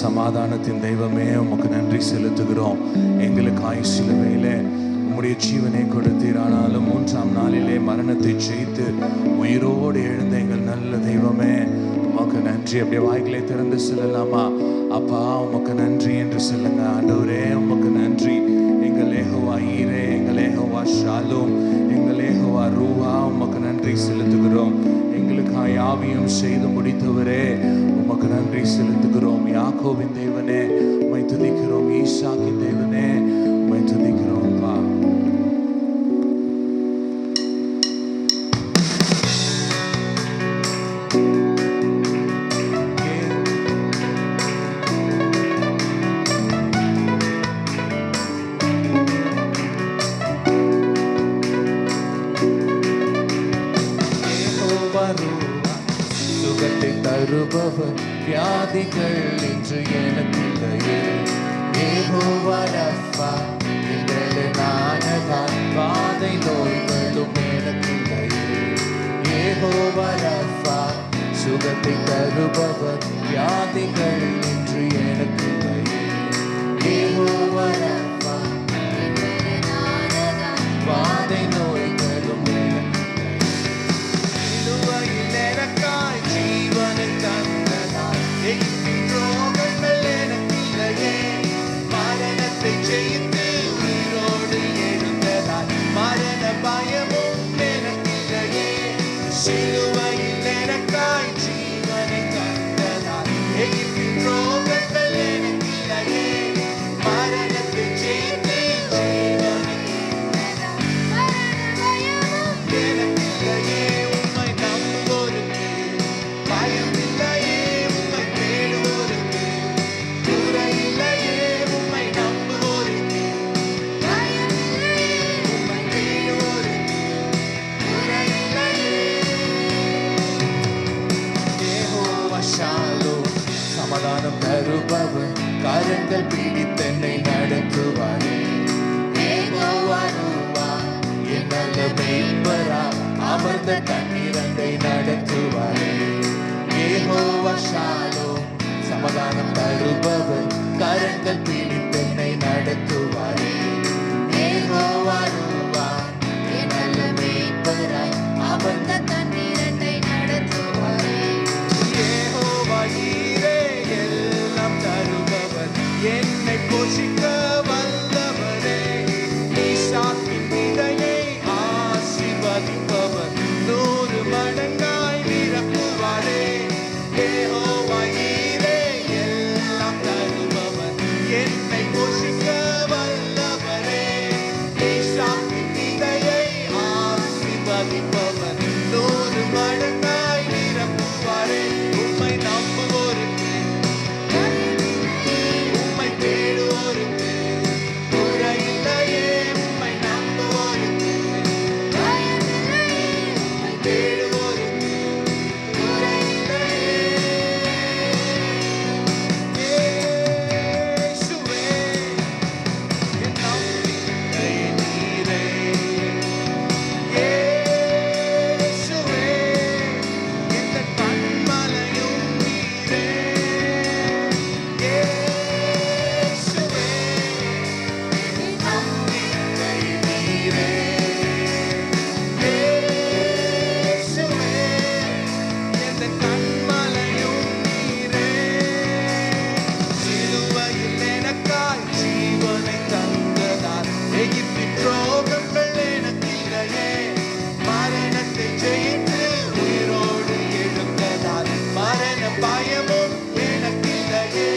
சமாதானத்தின் தெய்வமே, உமக்கு நன்றி செலுத்துகிறோம். எங்களுக்காய் சிலுவையிலே உம்முடைய ஜீவனை கொடுத்தீர். ஆனாலும் 3ஆம் நாளிலே மரணத்தை ஜெயித்து உயிரோடு எழுந்த எங்கள் நல்ல தெய்வமே, உமக்கு நன்றி. அப்படியே வாய்களை திறந்து சொல்லலாமா? அப்பா உமக்கு நன்றி என்று சொல்லுங்க. ஆண்டவரே உமக்கு நன்றி. எங்கள் யெகோவா ஈரே, எங்கள் யெகோவா ஷாலோம், எங்கள் யெகோவா ரூவா, உமக்கு நன்றி செலுத்துகிறோம். எங்களுக்காய் யாவையும் செய்து முடித்தவரே, உமக்கு நன்றி செலுத்துகிறோம். யாக்கோபின் தேவனே உம்மை துதிக்கிறோம். ஈசாக்கின் தேவனே உம்மை துதிக்கிறோம். சுகத்தை தருபவர் வியாதிகள் இன்று எனக்கில்லையே. யெகோவா ரஃபா, நானதான் வாதை நோய்களும் எனக்கில்லையே. யெகோவா ரஃபா, சுகத்தை தருபவர் வியாதிகள் இன்று எனக்கில்லையே. யெகோவா ரஃபா, வாதை நோய்களும் மரணத்தை ஜெயித்து உயிரோடு எழுந்ததால் மரண பயமும் எனக்கில்லையே. சிலுவையில் எனக்காய் ஜீவனை தந்ததால் எகிப்தின் ரோகங்கள் எனக்கில்லையே. மரணத்தை ஜெயித்து ஜீவனை எனக்கில்லையே. உம்மை நம்புவோருக்கு பயம் இல்லையே. உம்மை தேடுவோருக்கு குறையில்லையே. உம்மை நம்புவோருக்கு பயம் இல்லையே. உம்மை தேடுவோருக்கு குறையில்லையே. யெகோவா ஷாலோம், சமாதானம் தருபவர், கரங்கள் பிடித்தென்னை நடத்துவாரே. யெகோவா ரூவா, என் நல்ல மேய்ப்பரா, அமர்ந்த தண்ணீரண்டை நடத்துவாரே. யெகோவா ஷாலோம், சமாதானம் தருபவர், கரங்கள் பிடித்தென்னை நடத்துவாரே. யெகோவா ரூவா, என் நல்ல மேய்ப்பரா, அமர்ந்த தண்ணீரண்டை நடத்துவாரே. யெகோவா ஈரே, எல்லாம் தருபவர், என்னை போஷிக்க வல்லவரே. ஈசாக்கின் விதையை ஆசீர்வதிப்பவர், 100 மடங்காய் நிரப்புவாரே. யெகோவா ஈரே, எல்லாம் தருபவர், என்னை போஷிக்க வல்லவரே. ஈசாக்கின் விதையை ஆசீர்வதிப்பவர், 100 மடங்காய் நிரப்புவாரே. உம்மை நம்புவோருக்கு, உம்மை தேடுவோருக்கு குறையில்லையே. உம்மை நம்புவோருக்கு உம்மை தேடுவோருக்கு குறையில்லையே. இயேசுவே, என் நம்பிக்கை நீரே. இயேசுவே, என் கண்மலையும் நீரே. இயேசுவே, என் நம்பிக்கை நீரே. இயேசுவே, என் கண்மலையும் நீரே. சிலுவையில் எனக்காய் ஜீவனை தந்ததால் எகிப்தின் ரோகங்கள் எனக்கில்லையே. மரணத்தை ஜெயித்து உயிரோடு எழுந்ததால் மரண பயமும் எனக்கில்லையே.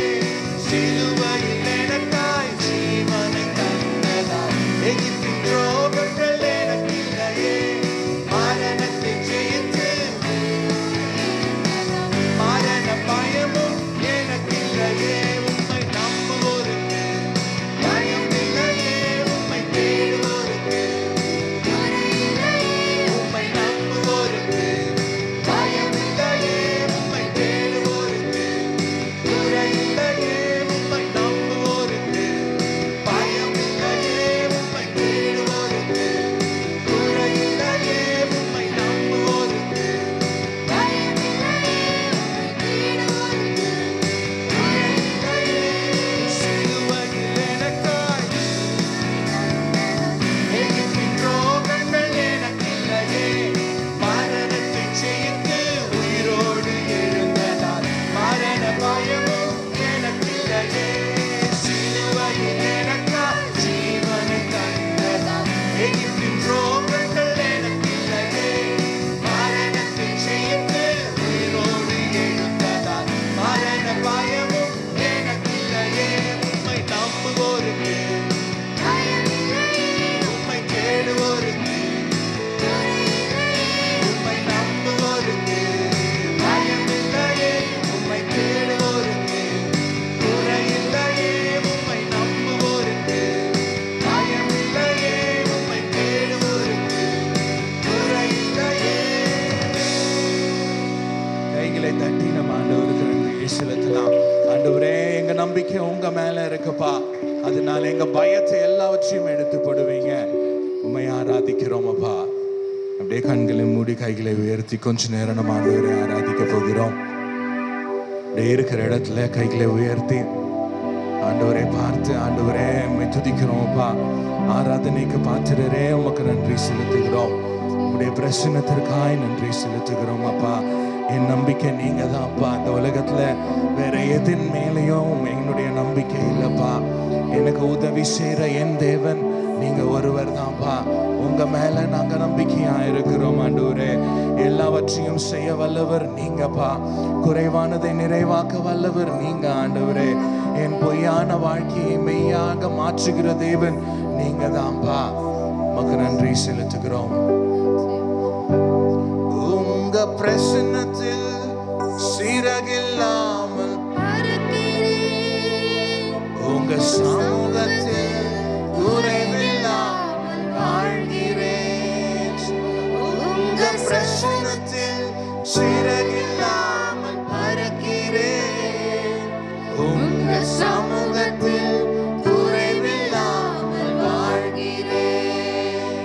சிலுவையில் எனக்காய் ஜீவனை தந்ததால் எகிப்தின் ரோகங்கள் எனக்கில்லையே. மரணத்தை ஜெயித்து மரண பயமும் எனக்கில்லையே. உம்மை நம்புவோருக்கு பயம் இல்லையே. உம்மை தேடுவோருக்கு உம்மை நம்புவோருக்கு பயம் இல்லையே. உம்மை தேடுவோருக்கு குறையில்லையே. உம்மை ஆண்டவரே, எங்க நம்பிக்கை உங்க மேல இருக்குப்பா. அதனால எங்க பயத்தை எல்லாவற்றையும் எடுத்து போடுவீங்க. உண்மை ஆராதிக்கிறோம் அப்பா. அப்படியே கண்களை மூடி கைகளை உயர்த்தி கொஞ்ச நேரம் நம்ம ஆண்டவரை ஆராதிக்க போகிறோம். அப்படியே இருக்கிற இடத்துல கைகளை உயர்த்தி ஆண்டவரை பார்த்து, ஆண்டவரே உம்மை துதிக்கிறோம் அப்பா. ஆராதனைக்கு பாத்திரரே உமக்கு நன்றி செலுத்துகிறோம். உடைய பிரசன்னத்திற்காய் நன்றி செலுத்துகிறோம் அப்பா. என் நம்பிக்கை நீங்க தான் அப்பா. இந்த உலகத்துல வேற எதின் மேலேயும் என்னுடைய நம்பிக்கை இல்லப்பா. எனக்கு உதவி செய்யற என் தேவன் நீங்க ஒருவர் தான்ப்பா. உங்க மேல நாங்க நம்பிக்கையா இருக்கிறோம் ஆண்டவரே. எல்லாவற்றையும் செய்ய வல்லவர் நீங்கப்பா. குறைவானதை நிறைவாக்க வல்லவர் நீங்க ஆண்டவரே. என் பொய்யான வாழ்க்கையை மெய்யாக மாற்றுகிற தேவன் நீங்க தான்ப்பா. உமக்கு நன்றி செலுத்துகிறோம். உங்க பிரசன்னத்தில் சிறகில்லாமல் உங்க சமூகத்தில் குறைவில்லாமல் வாழ்கிறேன். உங்க பிரசன்னத்தில் சிறகில்லாமல் பறக்கிறேன். உங்க சமூகத்தில் குறைவில்லாமல் வாழ்கிறேன்.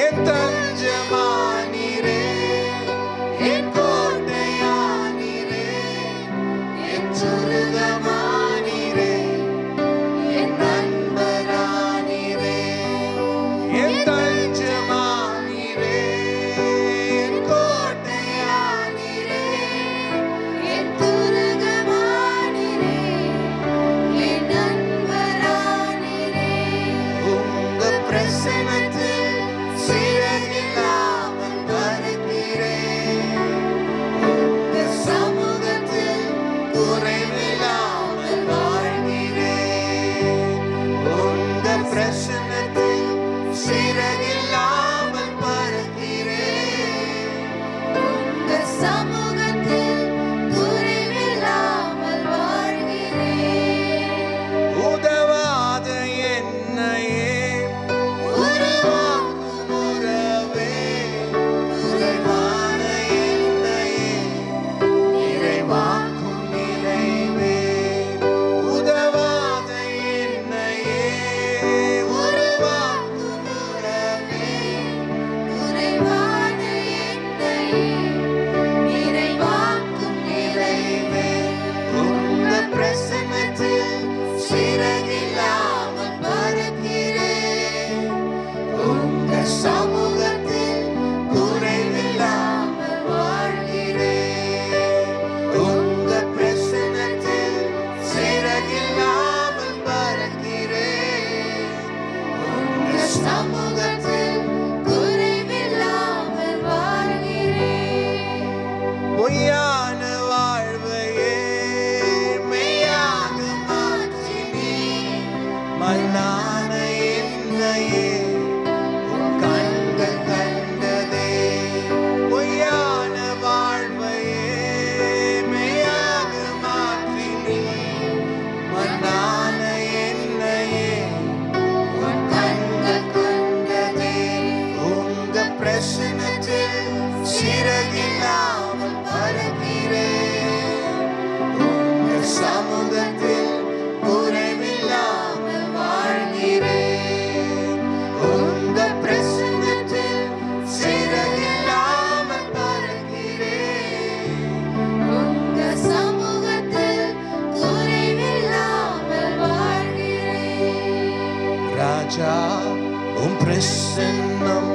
என் தஞ்சமானீரே, என் கோட்டையானீரே, என் சுருகமானீரே, என் நண்பரானீரே. என் தஞ்சமானீரே, என் கோட்டையானீரே, என் துருகமானீரே, என் நண்பரானீரே. உங்க பிரசன்னத்தில் சிறகில்லாமல் பறக்கிறேன். உங்க சமூகத்தில் குறைவில்லாமல் வாழ்கிறேன். உங்க பிரசன்னத்தில் சிறகில்லாமல் பறக்கிறேன். உங்க சமூகத்தில் குறைவில்லாமல் வாழ்கிறேன். உதவாத என்னையே உருவாக்கும் உறவே, குறைவான என்னையே நிறைவாக்கும் நிறைவே. உதவாத என்னையே உருவாக்கும் உறவே, குறைவான என்னையே நிறைவாக்கும் நிறைவே. உங்க பிரசன்னத்தில் சிறகில்லாமல் பறக்கிறேன். உங்க சமூகத்தில் குறைவில்லாமல் வாழ்கிறேன். உங்க பிரசன்னத்தில் சிறகில்லாமல் பறக்கிறேன். உங்க சமூகத்தில் குறைவில்லாமல் வாழ்கிறேன். பொய்யான வாழ்வையே மெய்யாக மாற்றி நீ மண்ணான என்னையே உன் கண்கள் கண்டதே. பொய்யான வாழ்வையே மெய்யாக மாற்றி நீ மண்ணான என்னையே உன் கண்கள் கண்டதே. உங்க பிரசன்னத்தில் சிறகில்லாமல் பறக்கிறேன். உங்க சமூகத்தில் குறைவில்லாமல் வாழ்கிறேன். உங்க பிரசன்னத்தில் சிறகில்லாமல் பறக்கிறேன். உங்க சமூகத்தில் குறைவில்லாமல் வாழ்கிறேன். ராஜா உன் பிரசன்னம்